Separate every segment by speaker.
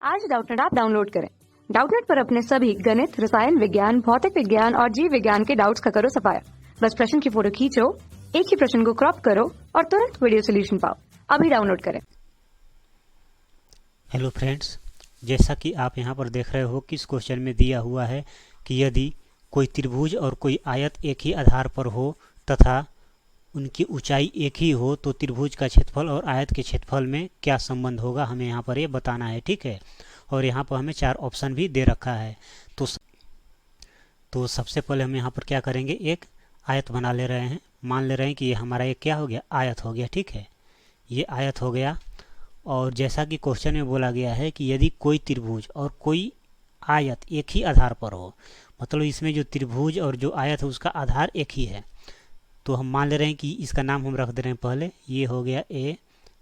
Speaker 1: आज Doubtnut app download करें। Doubtnut पर अपने सभी गणित, रसायन विज्ञान, भौतिक विज्ञान और जीव विज्ञान के डाउट्स का करो सफाया। बस प्रश्न की फोटो खींचो, एक ही प्रश्न को क्रॉप करो और तुरंत वीडियो सोल्यूशन पाओ। अभी डाउनलोड करें।
Speaker 2: हेलो फ्रेंड्स, जैसा कि आप यहाँ पर देख रहे हो कि इस क्वेश्चन में दिया हुआ है कि यदि कोई त्रिभुज और कोई आयत एक ही आधार पर हो तथा उनकी ऊंचाई एक ही हो तो त्रिभुज का क्षेत्रफल और आयत के क्षेत्रफल में क्या संबंध होगा, हमें यहाँ पर ये बताना है। ठीक है, और यहाँ पर हमें 4 ऑप्शन भी दे रखा है। तो सबसे पहले हम यहाँ पर क्या करेंगे, एक आयत बना ले रहे हैं। मान ले रहे हैं कि ये हमारा एक क्या हो गया, आयत हो गया। ठीक है, ये आयत हो गया। और जैसा कि क्वेश्चन में बोला गया है कि यदि कोई त्रिभुज और कोई आयत एक ही आधार पर हो, मतलब इसमें जो त्रिभुज और जो आयत है उसका आधार एक ही है, तो हम मान ले रहे हैं कि इसका नाम हम रख दे रहे हैं पहले। ये हो गया ए,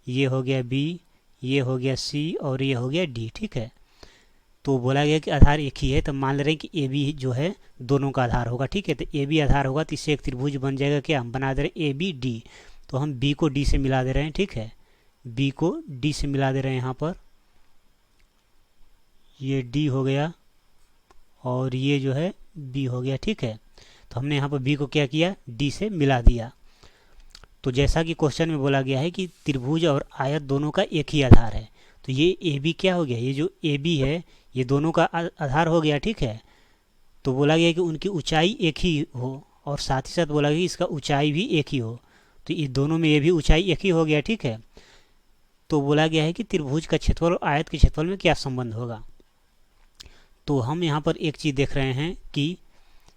Speaker 2: ये हो गया बी, ये हो गया सी और ये हो गया डी। ठीक है, तो बोला गया कि आधार एक ही है, तो मान ले रहे हैं कि ए बी जो है दोनों का आधार होगा। ठीक है, तो ए बी आधार होगा तो इससे एक त्रिभुज बन जाएगा। क्या हम बना दे रहे हैं, ए बी डी। तो हम बी को डी से मिला दे रहे हैं। ठीक है, बी को डी से मिला दे रहे हैं। यहाँ पर ये डी हो गया और ये जो है बी हो गया। ठीक है, तो हमने यहाँ पर बी को क्या किया, डी से मिला दिया। तो जैसा कि क्वेश्चन में बोला गया है कि त्रिभुज और आयत दोनों का एक ही आधार है, तो ये ए बी क्या हो गया, ये जो ए बी है ये दोनों का आधार हो गया। ठीक है, तो बोला गया कि उनकी ऊंचाई एक ही हो और साथ ही साथ बोला गया कि इसका ऊंचाई भी एक ही हो, तो ये दोनों में ये भी ऊंचाई एक ही हो गया। ठीक है, तो बोला गया है कि त्रिभुज का क्षेत्रफल और आयत के क्षेत्रफल में क्या संबंध होगा। तो हम यहाँ पर एक चीज़ देख रहे हैं कि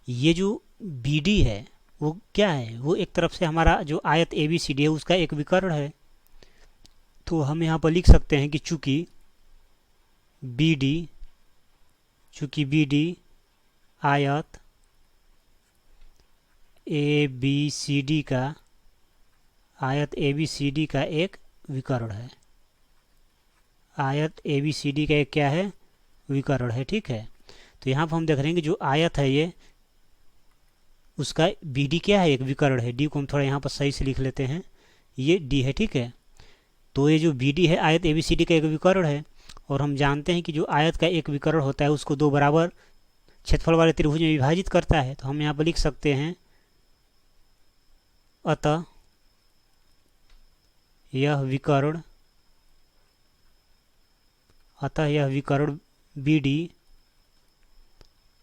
Speaker 2: ये जो बी डी है वो क्या है, वो एक तरफ से हमारा जो आयत ए बी सी डी है उसका एक विकर्ण है। तो हम यहाँ पर लिख सकते हैं कि चूंकि बी डी आयत ए बी सी डी का एक विकर्ण है। आयत ए बी सी डी का एक क्या है, विकर्ण है। ठीक है, तो यहाँ पर हम देख रहे हैं कि जो आयत है ये उसका बी डी क्या है, एक विकर्ण है। डी को हम थोड़ा यहाँ पर सही से लिख लेते हैं, ये डी है। ठीक है, तो ये जो बी डी है आयत ए बी सी डी का एक विकर्ण है। और हम जानते हैं कि जो आयत का एक विकर्ण होता है उसको दो बराबर क्षेत्रफल वाले त्रिभुज में विभाजित करता है। तो हम यहाँ पर लिख सकते हैं अतः यह विकर्ण बी डी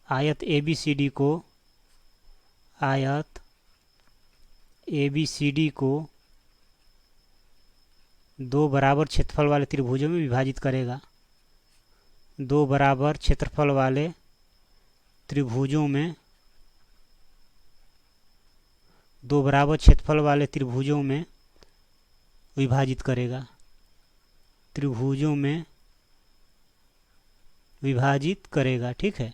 Speaker 2: आयत ए बी सी डी को दो बराबर क्षेत्रफल वाले त्रिभुजों में विभाजित करेगा। दो बराबर क्षेत्रफल वाले त्रिभुजों में विभाजित करेगा। ठीक है,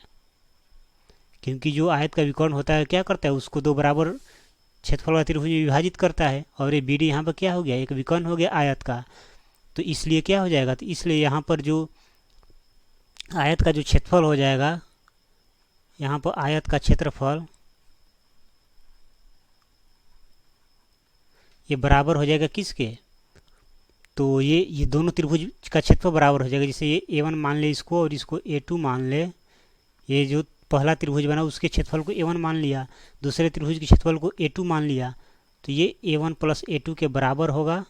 Speaker 2: क्योंकि जो आयत का विकर्ण होता है क्या करता है, उसको दो बराबर क्षेत्रफल वाले त्रिभुज में विभाजित करता है। और ये बी डी यहाँ पर क्या हो गया, एक विकर्ण हो गया आयत का, तो इसलिए क्या हो जाएगा, तो इसलिए यहाँ पर जो आयत का जो क्षेत्रफल हो जाएगा, यहाँ पर आयत का क्षेत्रफल ये बराबर हो जाएगा किसके, तो ये दोनों त्रिभुज का क्षेत्रफल बराबर हो जाएगा। जैसे ये A1 मान ले इसको और इसको A2 मान ले। ये जो पहला त्रिभुज बना उसके क्षेत्रफल को A1 मान लिया, दूसरे त्रिभुज के क्षेत्रफल को A2 मान लिया, तो ये A1 प्लस A2 के बराबर होगा।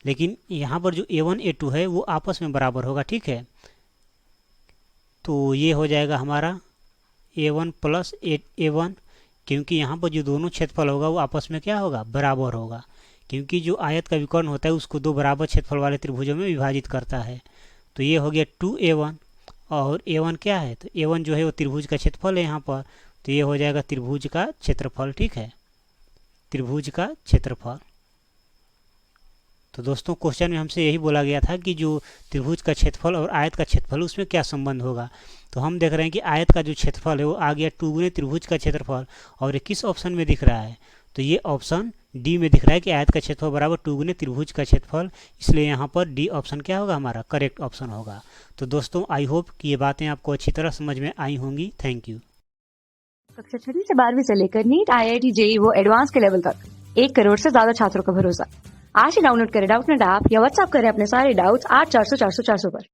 Speaker 2: लेकिन यहाँ पर जो A1 A2 है वो आपस में बराबर होगा। ठीक है, तो ये हो जाएगा हमारा A1 प्लस A1, क्योंकि यहाँ पर जो दोनों क्षेत्रफल होगा वो आपस में क्या होगा, बराबर होगा। क्योंकि जो आयत का विकर्ण होता है उसको दो बराबर क्षेत्रफल वाले त्रिभुजों में विभाजित करता है। तो ये हो गया 2A1 और A1 क्या है, तो A1 जो है वो त्रिभुज का क्षेत्रफल है यहाँ पर, तो ये हो जाएगा त्रिभुज का क्षेत्रफल। ठीक है, त्रिभुज का क्षेत्रफल। तो दोस्तों क्वेश्चन में हमसे यही बोला गया था कि जो त्रिभुज का क्षेत्रफल और आयत का क्षेत्रफल उसमें क्या संबंध होगा। तो हम देख रहे हैं कि आयत का जो क्षेत्रफल है वो आ गया 2 गुने त्रिभुज का क्षेत्रफल, और ये किस ऑप्शन में दिख रहा है, तो ये ऑप्शन डी में दिख रहा है कि आयत का क्षेत्रफल बराबर 2 गुने त्रिभुज का क्षेत्रफल, इसलिए यहाँ पर डी ऑप्शन क्या होगा, हमारा करेक्ट ऑप्शन होगा। तो दोस्तों आई होप कि ये बातें आपको अच्छी तरह समझ में आई होंगी। Thank you.
Speaker 1: कक्षा 6 से 12वीं से लेकर नीट, IIT, JEE वो एडवांस के लेवल तक 1 करोड़ से ज्यादा छात्रों का भरोसा। आज ही डाउनलोड करें डाउटनेट ऐप या व्हाट्सएप करें अपने सारे डाउट्स 8400 400 400 पर।